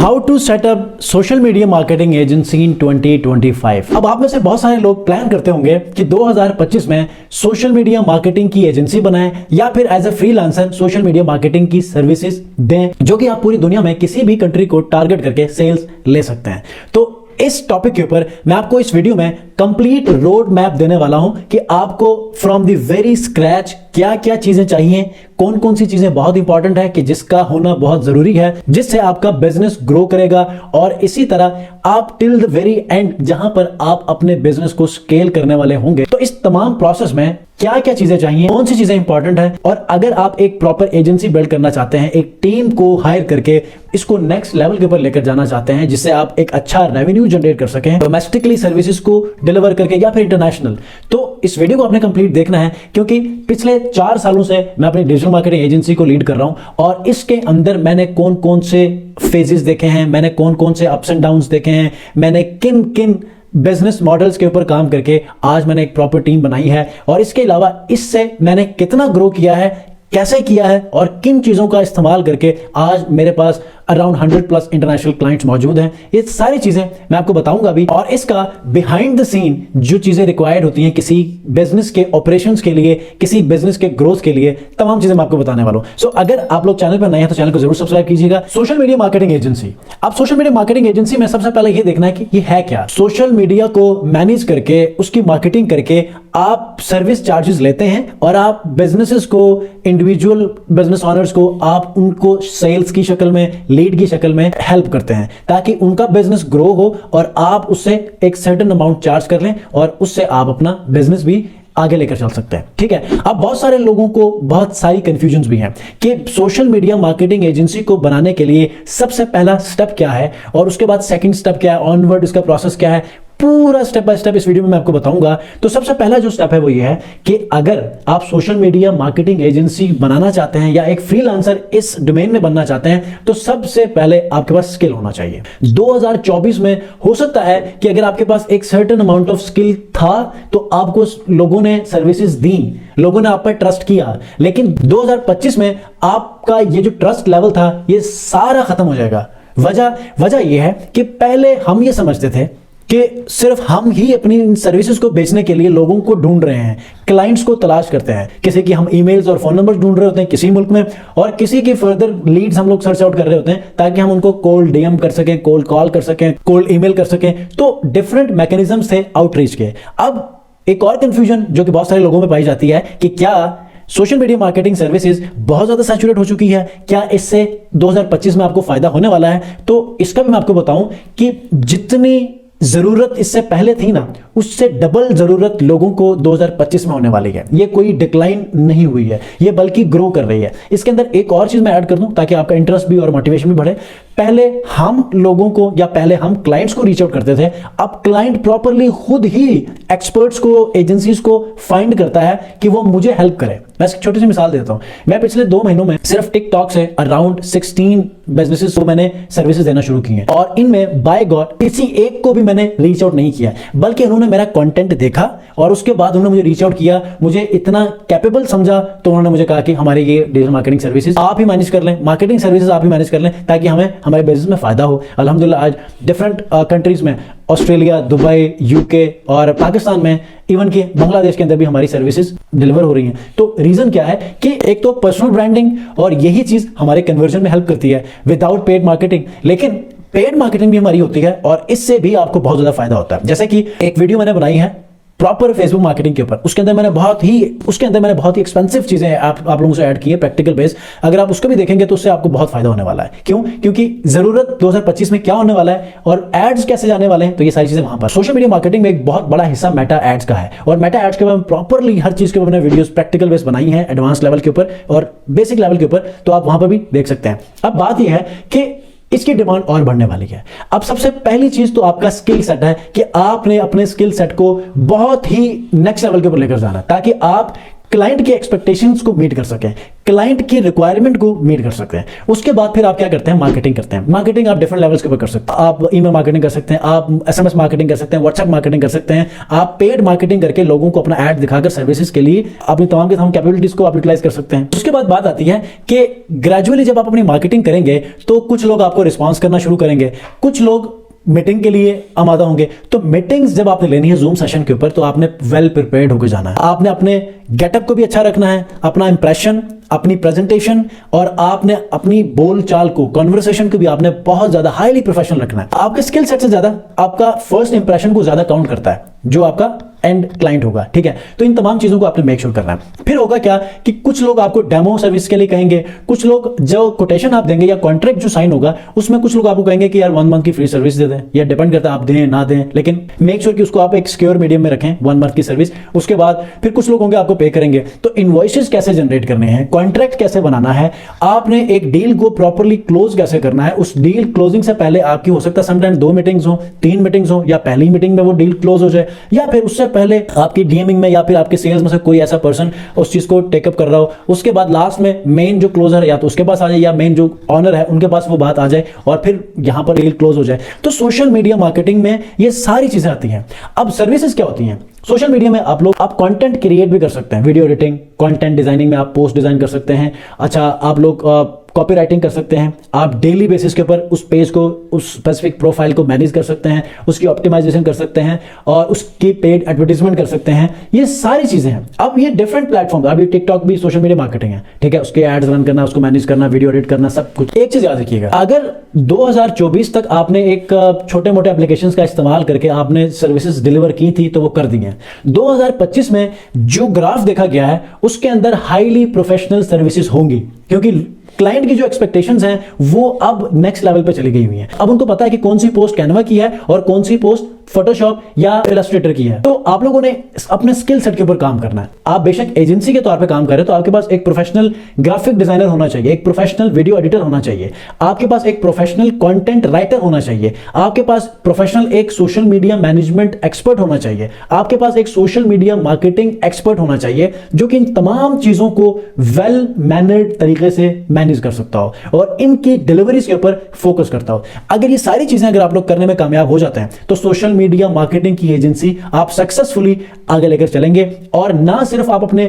How to setup social media marketing agency in 2025। अब आप में से बहुत सारे लोग प्लान करते होंगे कि 2025 में सोशल मीडिया मार्केटिंग की एजेंसी बनाएं या फिर as a freelancer social media marketing की सर्विसेज दें, जो कि आप पूरी दुनिया में किसी भी कंट्री को टारगेट करके सेल्स ले सकते हैं। तो इस टॉपिक के ऊपर मैं आपको इस वीडियो में कंप्लीट रोड मैप देने वाला हूं कि आपको फ्रॉम द वेरी स्क्रैच क्या क्या चीजें चाहिए, कौन कौन सी चीजें बहुत इंपॉर्टेंट है कि जिसका होना बहुत जरूरी है, जिससे आपका बिजनेस ग्रो करेगा और इसी तरह आप टिल द वेरी एंड जहां पर आप अपने बिजनेस को स्केल करने वाले होंगे। तो इस तमाम प्रोसेस में क्या क्या चीजें चाहिए, कौन सी चीजें इंपॉर्टेंट है, और अगर आप एक प्रॉपर एजेंसी बिल्ड करना चाहते हैं, एक टीम को हायर करके इसको नेक्स्ट लेवल के ऊपर लेकर जाना चाहते हैं जिससे आप एक अच्छा रेवेन्यू जनरेट कर सकें डोमेस्टिकली सर्विसेज को डिलीवर करके या फिर इंटरनेशनल, तो इस वीडियो को आपने कंप्लीट देखना है क्योंकि पिछले 4 सालों से मैं अपनी डिजिटल मार्केटिंग एजेंसी को लीड कर रहा हूं और इसके अंदर मैंने कौन कौन से फेजेस देखे हैं, मैंने कौन कौन से अप्स एंड डाउन्स देखे हैं, मैंने किन किन बिजनेस मॉडल्स के ऊपर काम करके आज मैंने एक प्रॉपर टीम बनाई है, और इसके अलावा इससे मैंने कितना ग्रो किया है, कैसे किया है और किन चीजों का इस्तेमाल करके आज मेरे पास अराउंड 100+ इंटरनेशनल क्लाइंट्स मौजूद हैं। ये सारी चीजें मैं आपको बताऊंगा अभी, और इसका बिहाइंड द सीन जो चीजें रिक्वायर्ड होती हैं किसी बिजनेस के ऑपरेशंस के लिए, किसी बिजनेस के ग्रोथ के लिए, तमाम चीजें मैं आपको बताने वाला हूं। सो अगर आप लोग चैनल पर नए हैं तो चैनल को जरूर सब्सक्राइब कीजिएगा। Social media marketing agency. अब सोशल मीडिया मार्केटिंग एजेंसी में सबसे पहले ये देखना है कि ये है क्या। सोशल मीडिया को मैनेज करके उसकी मार्केटिंग करके आप सर्विस चार्जेस लेते हैं और आप बिजनेसेस को, इंडिविजुअल बिजनेस ओनर्स को, आप उनको सेल्स की शक्ल में, लीड की शक्ल में हेल्प करते हैं ताकि उनका बिजनेस ग्रो हो और आप उससे एक सर्टेन अमाउंट चार्ज कर लें और उससे आप अपना बिजनेस भी आगे लेकर चल सकते हैं। ठीक है। अब बहुत सारे लोगों को बहुत सारी कंफ्यूजन्स भी हैं कि सोशल मीडिया मार्केटिंग एजेंसी को बनाने के लिए सबसे पहला स्टेप क्या है और उसके बाद सेकंड स्टेप क्या है, ऑनवर्ड इसका प्रोसेस क्या है, पूरा स्टेप बाय स्टेप इस वीडियो में मैं आपको बताऊंगा। तो सबसे पहला जो स्टेप है वो ये है कि अगर आप सोशल मीडिया मार्केटिंग एजेंसी बनाना चाहते हैं या एक फ्रीलांसर इस डोमेन में बनना चाहते हैं तो सबसे पहले आपके पास स्किल होना चाहिए। 2024 में हो सकता है कि अगर आपके पास एक सर्टेन अमाउंट ऑफ स्किल था तो आपको लोगों ने सर्विसेज दी, लोगों ने आप पर ट्रस्ट किया, लेकिन 2025 में आपका ये जो ट्रस्ट लेवल था ये सारा खत्म हो जाएगा। वजह यह है कि पहले हम ये समझते थे कि सिर्फ हम ही अपनी इन सर्विसेज को बेचने के लिए लोगों को ढूंढ रहे हैं, क्लाइंट्स को तलाश करते हैं, किसी की हम ईमेल्स और फोन नंबर्स ढूंढ रहे होते हैं किसी मुल्क में, और किसी की फर्दर लीड्स हम लोग सर्च आउट कर रहे होते हैं ताकि हम उनको कोल्ड डीएम कर सकें, कोल्ड कॉल कर सकें, कोल्ड ईमेल कर सकें। तो डिफरेंट मैकेनिज्म्स थे आउटरीच के। अब एक और कंफ्यूजन जो कि बहुत सारे लोगों में पाई जाती है कि क्या सोशल मीडिया मार्केटिंग सर्विसेज बहुत ज्यादा सैचुरेट हो चुकी है, क्या इससे 2025 में आपको फायदा होने वाला है? तो इसका भी मैं आपको बताऊं कि जितनी जरूरत इससे पहले थी ना, उससे डबल जरूरत लोगों को 2025 में होने वाली है। ये कोई डिक्लाइन नहीं हुई है, ये बल्कि ग्रो कर रही है। इसके अंदर एक और चीज मैं ऐड कर दूं ताकि आपका इंटरेस्ट भी और मोटिवेशन भी बढ़े। पहले हम लोगों को या पहले हम क्लाइंट्स को रीच आउट करते थे, अब क्लाइंट प्रॉपरली खुद ही एक्सपर्ट्स को, एजेंसीज को फाइंड करता है कि वो मुझे हेल्प करे। मैं एक छोटी सी मिसाल देता हूं। मैं पिछले 2 महीनों में सिर्फ टिकटॉक से अराउंड 16 बिजनेसेस को मैंने सर्विसेज देना शुरू की हैं और इनमें बाय गॉड किसी एक को भी मैंने रीच आउट नहीं किया, बल्कि उन्होंने मेरा कंटेंट देखा और उसके बाद उन्होंने मुझे रीच आउट किया, मुझे इतना कैपेबल समझा तो उन्होंने मुझे कहा कि हमारी ये डिजिटल मार्केटिंग सर्विसेज आप ही मैनेज कर लें, मार्केटिंग सर्विसेज आप ही मैनेज कर लें ताकि हमें हमारे बिजनेस में फायदा हो। अल्हम्दुलिल्लाह आज डिफरेंट कंट्रीज में, ऑस्ट्रेलिया, दुबई, यूके और पाकिस्तान में, इवन कि बांग्लादेश के अंदर भी हमारी सर्विसेज डिलीवर हो रही हैं। तो रीजन क्या है कि एक तो पर्सनल ब्रांडिंग, और यही चीज हमारे कन्वर्जन में हेल्प करती है विदाउट पेड मार्केटिंग, लेकिन पेड मार्केटिंग भी हमारी होती है और इससे भी आपको बहुत ज्यादा फायदा होता है। जैसे कि एक वीडियो मैंने बनाई है प्रॉपर फेसबुक मार्केटिंग के ऊपर, उसके अंदर मैंने बहुत ही एक्सपेंसिव चीजें आप लोगों से ऐड की है, प्रैक्टिकल बेस। अगर आप उसको भी देखेंगे तो उससे आपको बहुत फायदा होने वाला है। क्यों? क्योंकि जरूरत 2025 में क्या होने वाला है और एड्स कैसे जाने वाले हैं, तो ये सारी चीजें वहां पर। सोशल मीडिया मार्केटिंग में एक बहुत बड़ा हिस्सा मेटा एड्स का है और मेटा एड्स के ऊपर प्रॉपरली हर चीज के ऊपर मैंने वीडियोस प्रैक्टिकल बेस बनाई है, एडवांस लेवल के ऊपर और बेसिक लेवल के ऊपर, तो आप वहां पर भी देख सकते हैं। अब बात यह है कि इसकी डिमांड और बढ़ने वाली है। अब सबसे पहली चीज तो आपका स्किल सेट है कि आपने अपने स्किल सेट को बहुत ही नेक्स्ट लेवल के ऊपर लेकर जाना ताकि आप क्लाइंट की एक्सपेक्टेशंस को मीट कर सकें, क्लाइंट की रिक्वायरमेंट को मीट कर सकते हैं। उसके बाद फिर आप क्या करते हैं, मार्केटिंग करते हैं। मार्केटिंग आप डिफरेंट लेवल्स के ऊपर कर सकते हैं। आप ईमेल मार्केटिंग कर सकते हैं, आप एसएमएस मार्केटिंग कर सकते हैं, व्हाट्सएप मार्केटिंग कर सकते हैं, आप पेड मार्केटिंग करके लोगों को अपना ऐड दिखाकर सर्विसेज के लिए अपनी तमाम की तमाम कैपेबिलिटीज को आप यूटिलाइज कर सकते हैं। उसके बाद बात आती है कि ग्रेजुअली जब आप अपनी मार्केटिंग करेंगे तो कुछ लोग आपको रिस्पॉन्स करना शुरू करेंगे, कुछ लोग मीटिंग के लिए आमादा होंगे। तो मीटिंग्स जब आपने लेनी है जूम सेशन के ऊपर, तो आपने वेल प्रिपेयर्ड होकर जाना है। आपने अपने गेटअप को भी अच्छा रखना है, अपना इंप्रेशन, अपनी प्रेजेंटेशन और आपने अपनी बोलचाल को, कन्वर्सेशन को भी आपने बहुत ज्यादा हाईली प्रोफेशनल रखना है। आपके स्किल सेट से ज्यादा आपका फर्स्ट इंप्रेशन को ज्यादा काउंट करता है, जो आपका एंड क्लाइंट होगा, ठीक है। तो इन तमाम चीजों को आपने मेक श्योर करना है। फिर होगा क्या कि कुछ लोग आपको डेमो सर्विस के लिए कहेंगे, कुछ लोग जो कोटेशन आप देंगे या कॉन्ट्रैक्ट जो साइन होगा उसमें कुछ लोग आपको कहेंगे कि यार 1 मंथ की फ्री सर्विस दे दें, या डिपेंड करता है आप दें ना दें, लेकिन मेक श्योर कि उसको आप एक सिक्योर मीडियम में रखें 1 मंथ की सर्विस। उसके बाद फिर कुछ लोग होंगे आपको पे करेंगे। तो इनवॉइसेस कैसे जनरेट करने हैं, कॉन्ट्रैक्ट कैसे बनाना है, आपने एक डील को प्रॉपर्ली क्लोज कैसे करना है। उस डील क्लोजिंग से पहले आपकी हो सकता है समटाइम 2 मीटिंग्स हो, 3 मीटिंग्स हो, या पहली मीटिंग में वो डील क्लोज हो जाए, या फिर उससे पहले आपकी डीएमिंग में या फिर आपके सेल्स में से कोई ऐसा पर्सन उस चीज को टेकअप कर रहा हो। उसके बाद लास्ट में मेन जो क्लोजर है या तो उसके पास आ जाए या मेन जो ऑनर है उनके पास वो बात आ जाए और फिर यहां पर डील क्लोज हो जाए। तो सोशल मीडिया मार्केटिंग में ये सारी चीजें आती हैं। अब सर्विसेज क्या होती हैं सोशल मीडिया में? आप कंटेंट क्रिएट भी कर सकते हैं, वीडियो एडिटिंग, कंटेंट डिजाइनिंग में आप पोस्ट डिजाइन कर सकते हैं। अच्छा, आप लोग कॉपी राइटिंग कर सकते हैं। आप डेली बेसिस के ऊपर उस पेज को, उस स्पेसिफिक प्रोफाइल को मैनेज कर सकते हैं, उसकी ऑप्टिमाइजेशन कर सकते हैं और उसकी पेड एडवर्टीजमेंट कर सकते हैं। ये सारी चीजें हैं। अब ये डिफरेंट प्लेटफॉर्म, अभी टिकटॉक भी सोशल मीडिया मार्केटिंग है, ठीक है। उसके एड्स रन करना, उसको मैनेज करना, वीडियो एडिट करना, सब कुछ। एक चीज याद रखिएगा, अगर 2024 तक आपने एक छोटे मोटे एप्लीकेशंस का इस्तेमाल करके आपने सर्विसेज डिलीवर की थी तो वो कर दी हैं। 2025 में जो ग्राफ देखा गया है उसके अंदर हाईली प्रोफेशनल सर्विसेज होंगी, क्योंकि क्लाइंट की जो एक्सपेक्टेशंस हैं वो अब नेक्स्ट लेवल पे चली गई हुई हैं। अब उनको पता है कि कौन सी पोस्ट कैनवा की है और कौन सी पोस्ट फोटोशॉप या इलस्ट्रेटर की है। तो आप लोगों ने अपने स्किल सेट के ऊपर काम करना है। आप बेशक एजेंसी के तौर पे काम कर रहे हो तो आपके पास एक प्रोफेशनल ग्राफिक डिजाइनर होना चाहिए, एक प्रोफेशनल वीडियो एडिटर होना चाहिए, आपके पास एक प्रोफेशनल कंटेंट राइटर होना चाहिए, आपके पास प्रोफेशनल एक सोशल मीडिया मैनेजमेंट एक्सपर्ट होना चाहिए, आपके पास एक सोशल मीडिया मार्केटिंग एक्सपर्ट होना चाहिए जो कि इन तमाम चीजों को वेल मैनर्ड तरीके से मैनेज कर सकता हो और इनकी डिलीवरीज के ऊपर फोकस करता हो। अगर ये सारी चीजें अगर आप लोग करने में कामयाब हो जाते हैं तो सोशल मीडिया मार्केटिंग की एजेंसी आप सक्सेसफुली आगे लेकर चलेंगे और ना सिर्फ आप अपने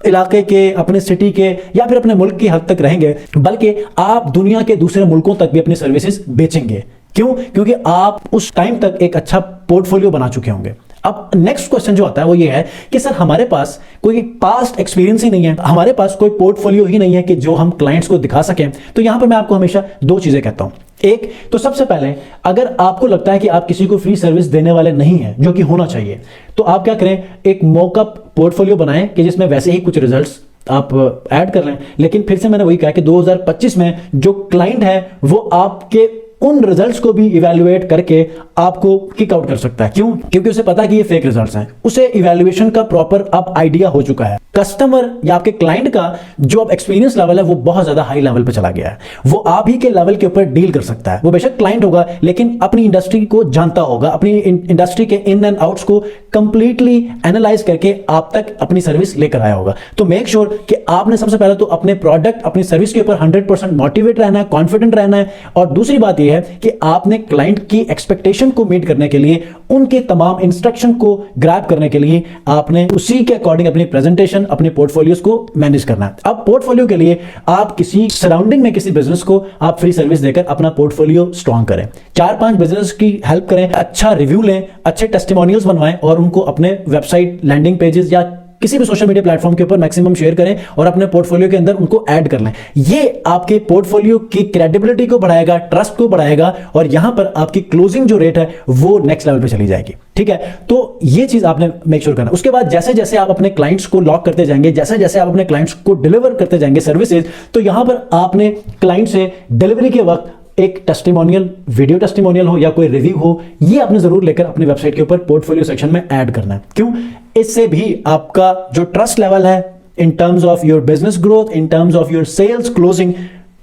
इलाके के, अपने सिटी के या फिर अपने मुल्क की हद तक रहेंगे, बल्कि आप दुनिया के दूसरे मुल्कों तक भी अपनी सर्विसेज बेचेंगे। क्यों? क्योंकि आप उस टाइम तक एक अच्छा पोर्टफोलियो बना चुके होंगे। अब नेक्स्ट क्वेश्चन जो आता है वो ये है कि सर हमारे पास कोई पास्ट एक्सपीरियंस ही नहीं है, हमारे पास कोई पोर्टफोलियो ही नहीं है कि जो हम क्लाइंट्स को दिखा सकें। तो यहां पर मैं आपको हमेशा 2 चीजें कहता हूं। एक तो सबसे पहले, अगर आपको लगता है कि आप किसी को फ्री सर्विस देने वाले नहीं हैं, जो कि होना चाहिए, तो आप क्या करें, एक मॉकअप पोर्टफोलियो बनाएं कि जिसमें वैसे ही कुछ रिजल्ट्स आप ऐड कर लें। लेकिन फिर से मैंने वही कहा कि 2025 में जो क्लाइंट है वो आपके उन रिजल्ट्स को भी इवैल्यूएट करके आपको किक आउट कर सकता है। क्यों? क्योंकि उसे पता है कि ये फेक रिजल्ट्स हैं, उसे इवैल्यूएशन का प्रॉपर अब आइडिया हो चुका है। कस्टमर या आपके क्लाइंट का जो अब एक्सपीरियंस लेवल है वो बहुत ज्यादा हाई लेवल पे चला गया है। वो आप ही के लेवल के ऊपर डील कर सकता है। वो बेशक क्लाइंट होगा लेकिन अपनी इंडस्ट्री को जानता होगा, अपनी इंडस्ट्री के इन एंड आउट्स को कंप्लीटली एनालाइज करके आप तक अपनी सर्विस लेकर आया होगा। तो मेक श्योर कि आपने सबसे पहले तो अपने प्रोडक्ट, अपनी सर्विस के ऊपर 100% मोटिवेट रहना है, कॉन्फिडेंट रहना है। और दूसरी बात यह है कि आपने क्लाइंट की एक्सपेक्टेशन को मीट करने के लिए, उनके तमाम इंस्ट्रक्शन को ग्रैब करने के लिए आपने उसी के अकॉर्डिंग अपनी प्रेजेंटेशन, अपने पोर्टफोलियोज को मैनेज करना है। अब पोर्टफोलियो के लिए आप किसी सराउंडिंग में किसी बिजनेस को आप फ्री सर्विस देकर अपना पोर्टफोलियो स्ट्रांग करें, 4-5 बिजनेस की हेल्प करें, अच्छा रिव्यू लें, अच्छे टेस्टिमोनियल्स बनवाएं और उनको अपने वेबसाइट, लैंडिंग पेजेस या किसी भी सोशल मीडिया प्लेटफॉर्म के ऊपर मैक्सिमम शेयर करें और अपने पोर्टफोलियो के अंदर उनको ऐड कर लें। ये आपके पोर्टफोलियो की क्रेडिबिलिटी को बढ़ाएगा, ट्रस्ट को बढ़ाएगा और यहां पर आपकी क्लोजिंग जो रेट है वो नेक्स्ट लेवल पे चली जाएगी। ठीक है, तो ये चीज आपने मेक श्योर करना। उसके बाद जैसे जैसे आप अपने क्लाइंट्स को लॉक करते जाएंगे, जैसे जैसे आप अपने क्लाइंट्स को डिलीवर करते जाएंगे सर्विसेज, तो यहां पर आपने क्लाइंट से डिलीवरी के वक्त एक टेस्टिमोनियल, वीडियो टेस्टिमोनियल हो या कोई रिव्यू हो, ये आपने जरूर लेकर अपनी वेबसाइट के ऊपर पोर्टफोलियो सेक्शन में ऐड करना है। क्यों? इससे भी आपका जो ट्रस्ट लेवल है in terms of your business growth, in terms of your sales closing,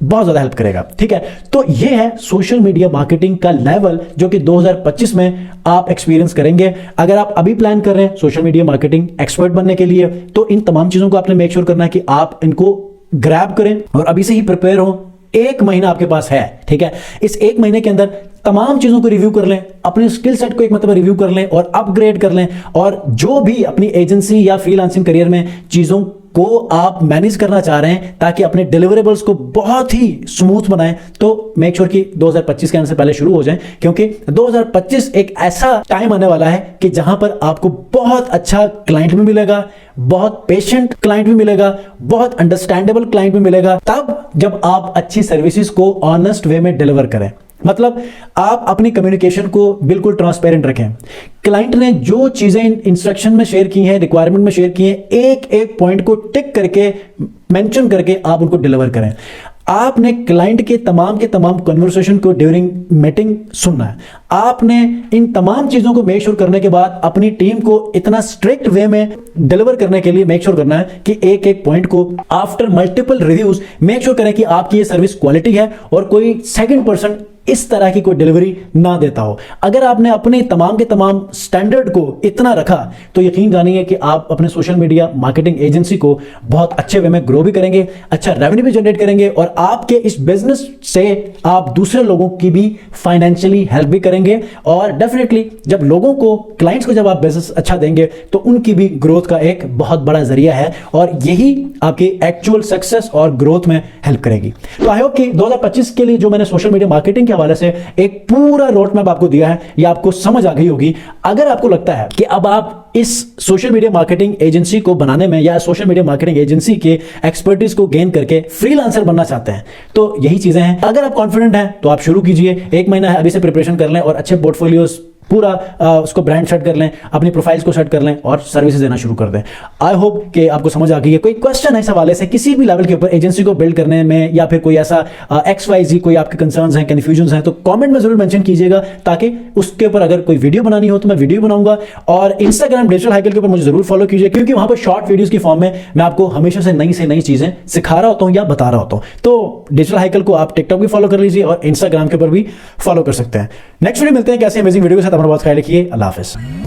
बहुत ज्यादा हेल्प करेगा। ठीक है, तो ये है सोशल मीडिया मार्केटिंग का लेवल जो कि 2025 में आप एक्सपीरियंस करेंगे। अगर आप अभी प्लान कर रहे हैं सोशल मीडिया मार्केटिंग एक्सपर्ट बनने के लिए, तो इन तमाम चीजों को आपने मेक श्योर करना है कि आप इनको ग्रैब करें और अभी से ही प्रिपेयर हो। एक महीना आपके पास है, ठीक है, इस एक महीने के अंदर तमाम चीजों को रिव्यू कर लें, अपने स्किल सेट को एक मतलब रिव्यू कर लें और अपग्रेड कर लें, और जो भी अपनी एजेंसी या फ्रीलांसिंग करियर में चीजों को आप मैनेज करना चाह रहे हैं ताकि अपने डिलीवरेबल्स को बहुत ही स्मूथ बनाएं, तो मेक श्योर कि 2025 के आने से पहले शुरू हो जाएं, क्योंकि 2025 एक ऐसा टाइम आने वाला है कि जहां पर आपको बहुत अच्छा क्लाइंट भी मिलेगा, बहुत पेशेंट क्लाइंट भी मिलेगा, बहुत अंडरस्टैंडेबल क्लाइंट भी मिलेगा, तब जब आप अच्छी सर्विसेज को ऑनेस्ट वे में डिलीवर करें। मतलब आप अपनी कम्युनिकेशन को बिल्कुल ट्रांसपेरेंट रखें। क्लाइंट ने जो चीजें इंस्ट्रक्शन में शेयर की हैं, रिक्वायरमेंट में शेयर की हैं, एक एक पॉइंट को टिक करके मेंशन करके आप उनको डिलीवर करें। आपने क्लाइंट के तमाम कन्वर्सेशन को ड्यूरिंग मीटिंग सुनना है। आपने इन तमाम चीजों को मेक श्योर करने के बाद अपनी टीम को इतना स्ट्रिक्ट वे में डिलीवर करने के लिए मेक श्योर करना है कि एक एक पॉइंट को after multiple reviews make sure करें कि आपकी ये सर्विस क्वालिटी है और कोई सेकंड पर्सन इस तरह की कोई डिलीवरी ना देता हो। अगर आपने अपने तमाम के तमाम स्टैंडर्ड को इतना रखा तो यकीन जानिए कि आप अपने सोशल मीडिया मार्केटिंग एजेंसी को बहुत अच्छे वे में ग्रो भी करेंगे, अच्छा रेवेन्यू भी जनरेट करेंगे, और आपके इस बिजनेस से आप दूसरे लोगों की भी फाइनेंशियली हेल्प भी करेंगे। और डेफिनेटली जब लोगों को, क्लाइंट्स को जब आप बिजनेस अच्छा देंगे तो उनकी भी ग्रोथ का एक बहुत बड़ा जरिया है, और यही आपकी एक्चुअल सक्सेस और ग्रोथ में हेल्प करेगी। तो आई होप कि 2025 के लिए जो मैंने सोशल मीडिया मार्केटिंग हवाले से एक पूरा रोड मैप आपको दिया है, ये आपको समझ आ गई होगी। अगर आपको लगता है कि अब आप इस सोशल मीडिया मार्केटिंग एजेंसी को बनाने में या सोशल मीडिया मार्केटिंग एजेंसी के एक्सपर्टीज को गेन करके फ्रीलांसर बनना चाहते हैं, तो यही चीजें हैं। अगर आप कॉन्फिडेंट हैं तो आप शुरू कीजिए। एक महीना है, अभी से प्रिपरेशन कर लें और अच्छे पोर्टफोलियोज पूरा उसको ब्रांड सेट कर लें, अपनी प्रोफाइल्स को सेट कर लें और सर्विसेज देना शुरू कर दें। आई होप कि आपको समझ आ गई है। कोई क्वेश्चन है इस हवाले से किसी भी लेवल के ऊपर एजेंसी को बिल्ड करने में, या फिर कोई ऐसा XYZ कोई आपके कंसर्न्स हैं, कंफ्यूजन्स हैं, तो कमेंट में जरूर मेंशन कीजिएगा, ताकि उसके ऊपर अगर कोई वीडियो बनानी हो तो मैं वीडियो बनाऊंगा। और इंस्टाग्राम डिजिटल हाइकल के ऊपर मुझे जरूर फॉलो कीजिए, क्योंकि वहां पर शॉर्ट वीडियोस की फॉर्म में मैं आपको हमेशा से नई चीजें सिखा रहा होता हूं या बता रहा होता हूं। तो डिजिटल हाइकल को आप टिकटॉक भी फॉलो कर लीजिए और इंस्टाग्राम के ऊपर भी फॉलो कर सकते हैं। नेक्स्ट वीडियो मिलते हैं कैसे अमेजिंग वीडियो के साथ। अपना बहुत ख्याल रखिए। अल्लाह हाफिज़।